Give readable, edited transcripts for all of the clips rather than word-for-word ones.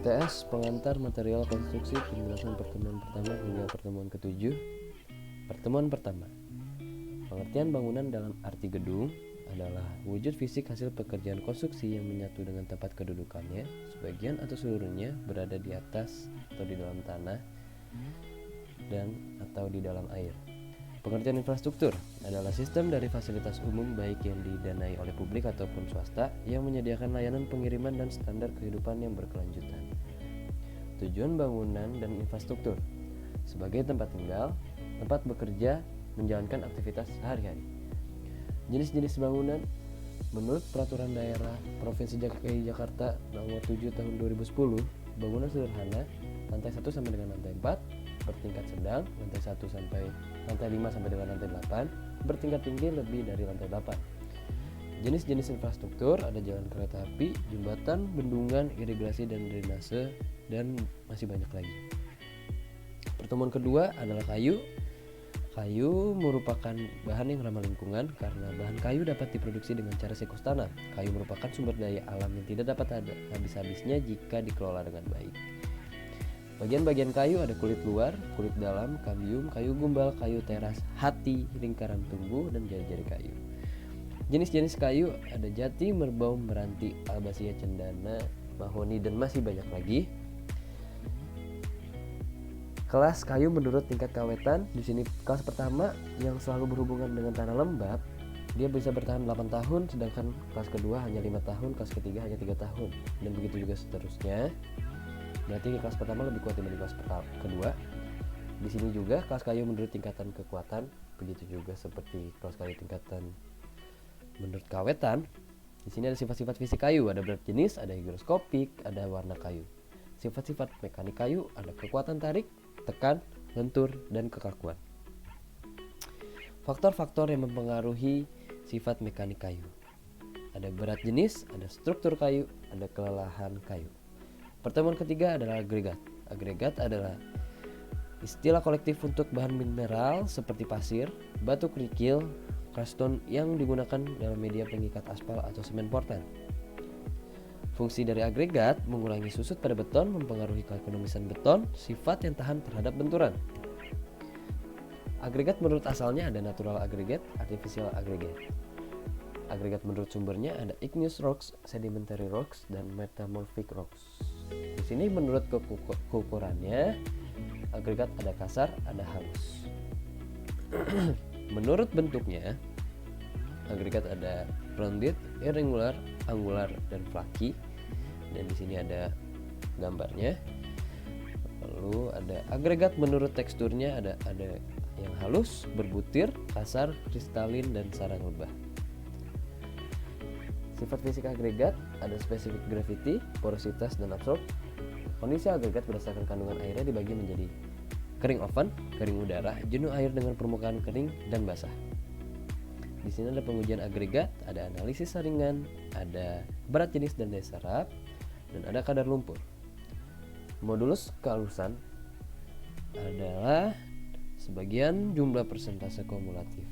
PTS pengantar material konstruksi penjelasan pertemuan pertama hingga pertemuan ke-7. Pertemuan pertama. Pengertian bangunan dalam arti gedung adalah wujud fisik hasil pekerjaan konstruksi yang menyatu dengan tempat kedudukannya, sebagian atau seluruhnya berada di atas atau di dalam tanah dan atau di dalam air. Pengertian infrastruktur adalah sistem dari fasilitas umum baik yang didanai oleh publik ataupun swasta yang menyediakan layanan pengiriman dan standar kehidupan yang berkelanjutan. Tujuan bangunan dan infrastruktur sebagai tempat tinggal, tempat bekerja, menjalankan aktivitas sehari-hari. Jenis-jenis bangunan menurut Peraturan Daerah Provinsi DKI Jakarta Nomor 7 Tahun 2010, bangunan sederhana lantai 1 sampai dengan lantai 4, bertingkat sedang lantai 1 sampai lantai 5 sampai dengan lantai 8, bertingkat tinggi lebih dari lantai 8. Jenis-jenis infrastruktur ada jalan kereta api, jembatan, bendungan, irigasi dan drainase, dan masih banyak lagi. Pertemuan kedua adalah kayu. Kayu merupakan bahan yang ramah lingkungan karena bahan kayu dapat diproduksi dengan cara siklus tanam. Kayu merupakan sumber daya alam yang tidak dapat habis-habisnya jika dikelola dengan baik. Bagian-bagian kayu ada kulit luar, kulit dalam, kambium, kayu gumbal, kayu teras, hati, lingkaran tumbuh, dan jari-jari kayu. Jenis-jenis kayu ada jati, merbau, meranti, albasia, cendana, mahoni, dan masih banyak lagi. Kelas kayu menurut tingkat kawetan. Di sini kelas pertama yang selalu berhubungan dengan tanah lembab, dia bisa bertahan 8 tahun, sedangkan kelas kedua hanya 5 tahun, kelas ketiga hanya 3 tahun, dan begitu juga seterusnya. Berarti kelas pertama lebih kuat dibanding kelas kedua. Di sini juga kelas kayu menurut tingkatan kekuatan, begitu juga seperti kelas kayu tingkatan menurut kawetan. Di sini ada sifat-sifat fisik kayu, ada berat jenis, ada higroskopik, ada warna kayu. Sifat-sifat mekanik kayu ada kekuatan tarik, tekan, lentur, dan kekakuan. Faktor-faktor yang mempengaruhi sifat mekanik kayu. Ada berat jenis, ada struktur kayu, ada kelelahan kayu. Pertemuan ketiga adalah agregat. Agregat adalah istilah kolektif untuk bahan mineral seperti pasir, batu kerikil, crusstone yang digunakan dalam media pengikat aspal atau semen Portland. Fungsi dari agregat mengurangi susut pada beton, mempengaruhi keekonomisan beton, sifat yang tahan terhadap benturan. Agregat menurut asalnya ada natural agregat, artificial agregat. Agregat menurut sumbernya ada igneous rocks, sedimentary rocks, dan metamorphic rocks. Di sini menurut keukurannya, agregat ada kasar, ada halus. Menurut bentuknya, agregat ada rounded, irregular, angular, dan flaky. Dan di sini ada gambarnya. Lalu ada agregat menurut teksturnya, ada yang halus, berbutir, kasar, kristalin, dan sarang lebah. Sifat fisik agregat ada spesifik gravity, porositas, dan absorb. Kondisi agregat berdasarkan kandungan airnya dibagi menjadi kering oven, kering udara, jenuh air dengan permukaan kering dan basah. Di sini ada pengujian agregat, ada analisis saringan, ada berat jenis dan daya serap, dan ada kadar lumpur. Modulus kehalusan adalah sebagian jumlah persentase kumulatif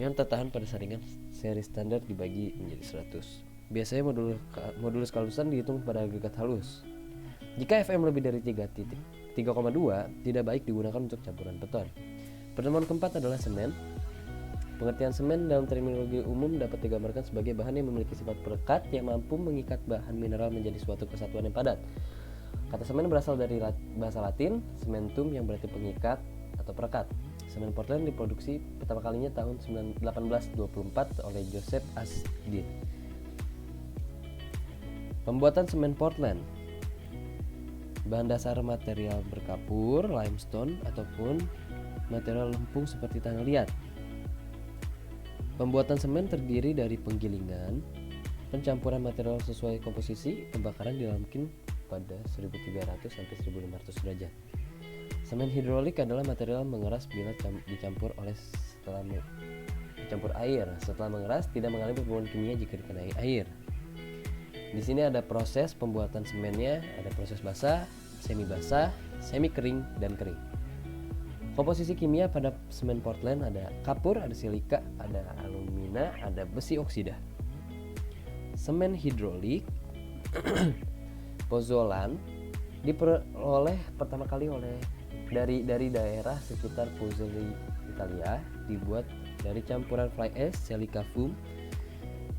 yang tertahan pada saringan seri standar dibagi menjadi 100. Biasanya modulus kehalusan dihitung pada agregat halus. Jika FM lebih dari 3,2 tidak baik digunakan untuk campuran beton. Pertemuan keempat adalah semen. Pengertian semen dalam terminologi umum dapat digambarkan sebagai bahan yang memiliki sifat perekat yang mampu mengikat bahan mineral menjadi suatu kesatuan yang padat. Kata semen berasal dari bahasa Latin cementum yang berarti pengikat atau perekat. Semen Portland diproduksi pertama kalinya tahun 1824 oleh Joseph Asdin. Pembuatan semen Portland. Bahan dasar material berkapur, limestone, ataupun material lempung seperti tanah liat. Pembuatan semen terdiri dari penggilingan, pencampuran material sesuai komposisi, pembakaran di dalam kiln pada 1300 sampai 1500 derajat. Semen hidrolik adalah material mengeras bila dicampur air. Setelah mengeras tidak mengalami perubahan kimia jika dikenai air. Di sini ada proses pembuatan semennya, ada proses basah, semi basah, semi kering, dan kering. Komposisi kimia pada semen Portland ada kapur, ada silika, ada alumina, ada besi oksida. Semen hidrolik, pozolan, diperoleh pertama kali dari daerah sekitar Pozzuoli, Italia, dibuat dari campuran fly ash, silica foam,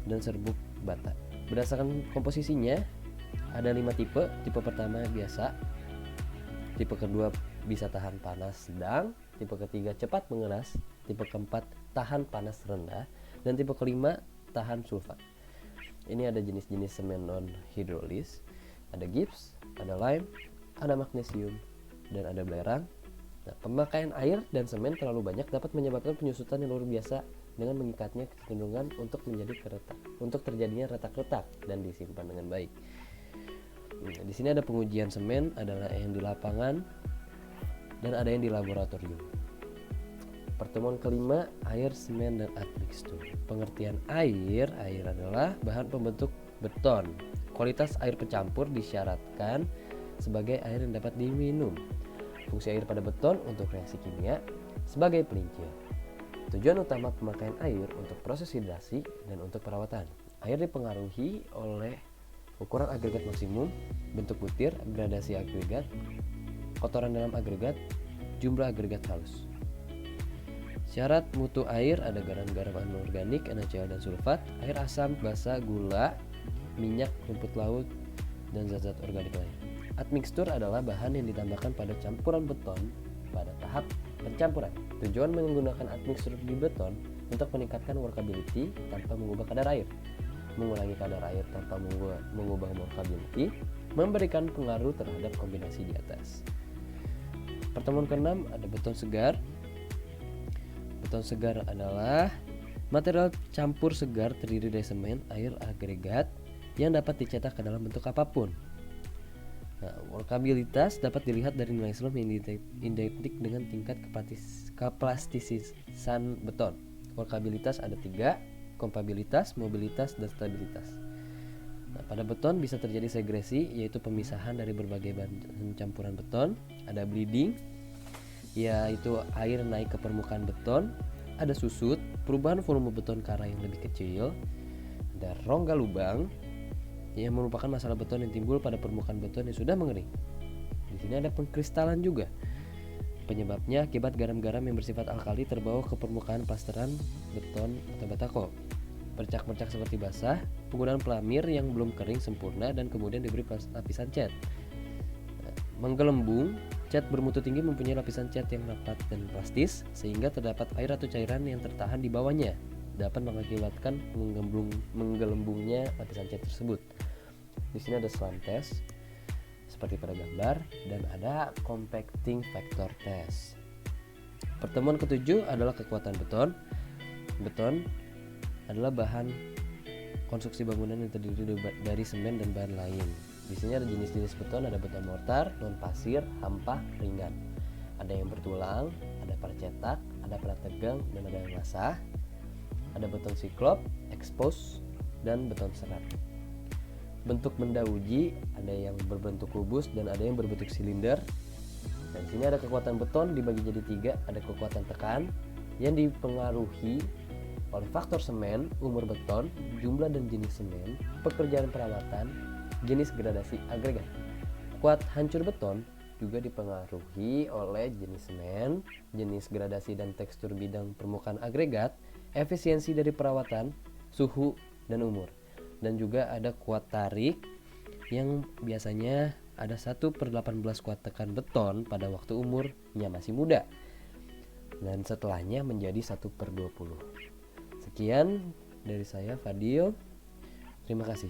dan serbuk bata. Berdasarkan komposisinya ada 5 tipe. Tipe pertama biasa, tipe kedua bisa tahan panas sedang, tipe ketiga cepat mengeras, tipe keempat tahan panas rendah, dan tipe kelima tahan sulfat. Ini ada jenis-jenis semen non hidrolis, ada gips, ada lime, ada magnesium, dan ada belerang. Nah, pemakaian air dan semen terlalu banyak dapat menyebabkan penyusutan yang luar biasa dengan mengikatnya kecenderungan untuk terjadinya retak-retak dan disimpan dengan baik. Nah, di sini ada pengujian semen, adalah yang di lapangan dan ada yang di laboratorium. Pertemuan kelima, air, semen, dan admixtur. Pengertian air adalah bahan pembentuk beton. Kualitas air pencampur disyaratkan sebagai air yang dapat diminum. Fungsi air pada beton untuk reaksi kimia sebagai pelincir. Tujuan utama pemakaian air untuk proses hidrasi dan untuk perawatan. Air dipengaruhi oleh ukuran agregat maksimum, bentuk butir, gradasi agregat, kotoran dalam agregat, jumlah agregat halus. Syarat mutu air ada garam-garam anorganik, NaCl dan sulfat, air asam, basa, gula, minyak, rumput laut, dan zat-zat organik lain. Admixtur adalah bahan yang ditambahkan pada campuran beton pada tahap pencampuran. Tujuan menggunakan admixtur di beton untuk meningkatkan workability tanpa mengubah kadar air, mengurangi kadar air tanpa mengubah workability, memberikan pengaruh terhadap kombinasi di atas. Pertemuan ke-6 ada beton segar. Beton segar adalah material campur segar terdiri dari semen, air, agregat yang dapat dicetak ke dalam bentuk apapun. Nah, workabilitas dapat dilihat dari nilai slump yang identik dengan tingkat keplastisisan beton. Workabilitas ada 3, kompabilitas, mobilitas, dan stabilitas. Nah, pada beton bisa terjadi segresi, yaitu pemisahan dari berbagai bahan campuran beton. Ada bleeding, yaitu air naik ke permukaan beton. Ada susut, perubahan volume beton ke arah yang lebih kecil. Ada rongga lubang, yang merupakan masalah beton yang timbul pada permukaan beton yang sudah mengering. Di sini ada pengkristalan juga. Penyebabnya akibat garam-garam yang bersifat alkali terbawa ke permukaan plasteran beton atau batako. Bercak-bercak seperti basah, penggunaan pelamir yang belum kering sempurna dan kemudian diberi lapisan cat. Menggelembung, cat bermutu tinggi mempunyai lapisan cat yang rapat dan plastis sehingga terdapat air atau cairan yang tertahan di bawahnya, dapat mengakibatkan menggelembungnya lapisan cat tersebut. Di sini ada SLAM test seperti pada gambar dan ada compacting factor test. Pertemuan ke-7 adalah kekuatan beton. Beton adalah bahan konstruksi bangunan yang terdiri dari semen dan bahan lain. Di sini ada jenis-jenis beton, ada beton mortar, non pasir, hampa, ringan. Ada yang bertulang, ada percetak, ada prategang, dan ada yang basah. Ada beton siklop, expose, dan beton serat. Bentuk benda uji ada yang berbentuk kubus dan ada yang berbentuk silinder. Dan di sini ada kekuatan beton dibagi jadi 3. Ada kekuatan tekan yang dipengaruhi oleh faktor semen, umur beton, jumlah dan jenis semen, pekerjaan perawatan, jenis gradasi agregat. Kuat hancur beton juga dipengaruhi oleh jenis semen, jenis gradasi dan tekstur bidang permukaan agregat, efisiensi dari perawatan, suhu, dan umur. Dan juga ada kuat tarik yang biasanya ada 1/18 kuat tekan beton pada waktu umurnya masih muda, dan setelahnya menjadi 1/20. Sekian dari saya, Fadil. Terima kasih.